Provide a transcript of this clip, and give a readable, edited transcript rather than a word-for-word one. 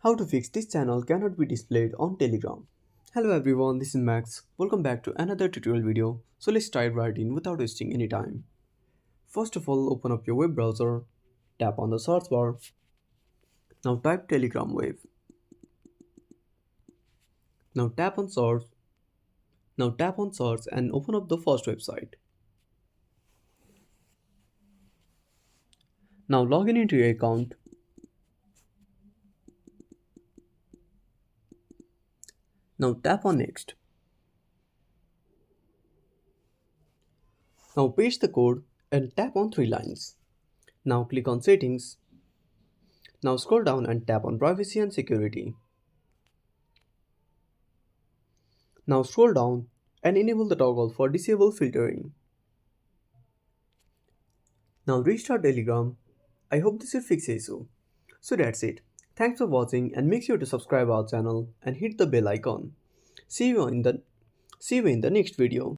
How to fix this channel cannot be displayed on Telegram. Hello everyone, this is Max. Welcome back to another tutorial video. So let's dive right in without wasting any time. First of all, open up your web browser, tap on the search bar. Now type Telegram Wave. Now tap on search. Now tap on search and open up the first website. Now log in into your account. Now tap on next. Now paste the code and tap on 3 lines. Now click on settings. Now scroll down and tap on privacy and security. Now scroll down and enable the toggle for disable filtering. Now restart Telegram. I hope this will fix the issue. So that's it. Thanks for watching and make sure to subscribe our channel and hit the bell icon. See you in the next video.